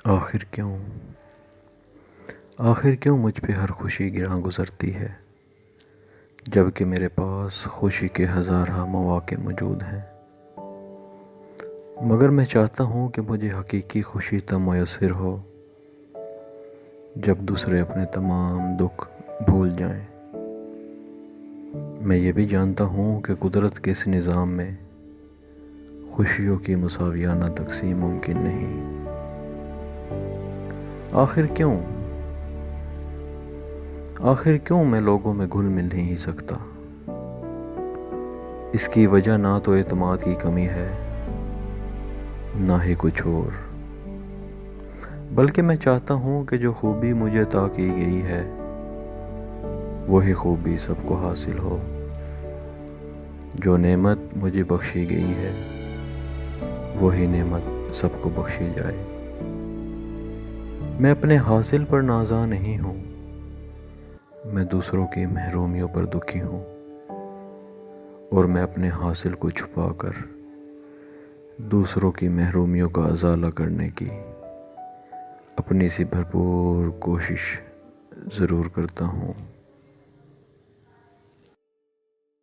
آخر کیوں آخر کیوں مجھ پہ ہر خوشی گراں گزرتی ہے، جبکہ میرے پاس خوشی کے ہزارہ مواقع موجود ہیں۔ مگر میں چاہتا ہوں کہ مجھے حقیقی خوشی تب میسر ہو جب دوسرے اپنے تمام دکھ بھول جائیں۔ میں یہ بھی جانتا ہوں کہ قدرت کے اس نظام میں خوشیوں کی مساویانہ تقسیم ممکن نہیں۔ آخر کیوں میں لوگوں میں گھل مل نہیں سکتا؟ اس کی وجہ نہ تو اعتماد کی کمی ہے، نہ ہی کچھ اور، بلکہ میں چاہتا ہوں کہ جو خوبی مجھے عطا کی گئی ہے وہی خوبی سب کو حاصل ہو، جو نعمت مجھے بخشی گئی ہے وہی نعمت سب کو بخشی جائے۔ میں اپنے حاصل پر نازاں نہیں ہوں، میں دوسروں کی محرومیوں پر دکھی ہوں، اور میں اپنے حاصل کو چھپا کر دوسروں کی محرومیوں کا ازالہ کرنے کی اپنی سی بھرپور کوشش ضرور کرتا ہوں۔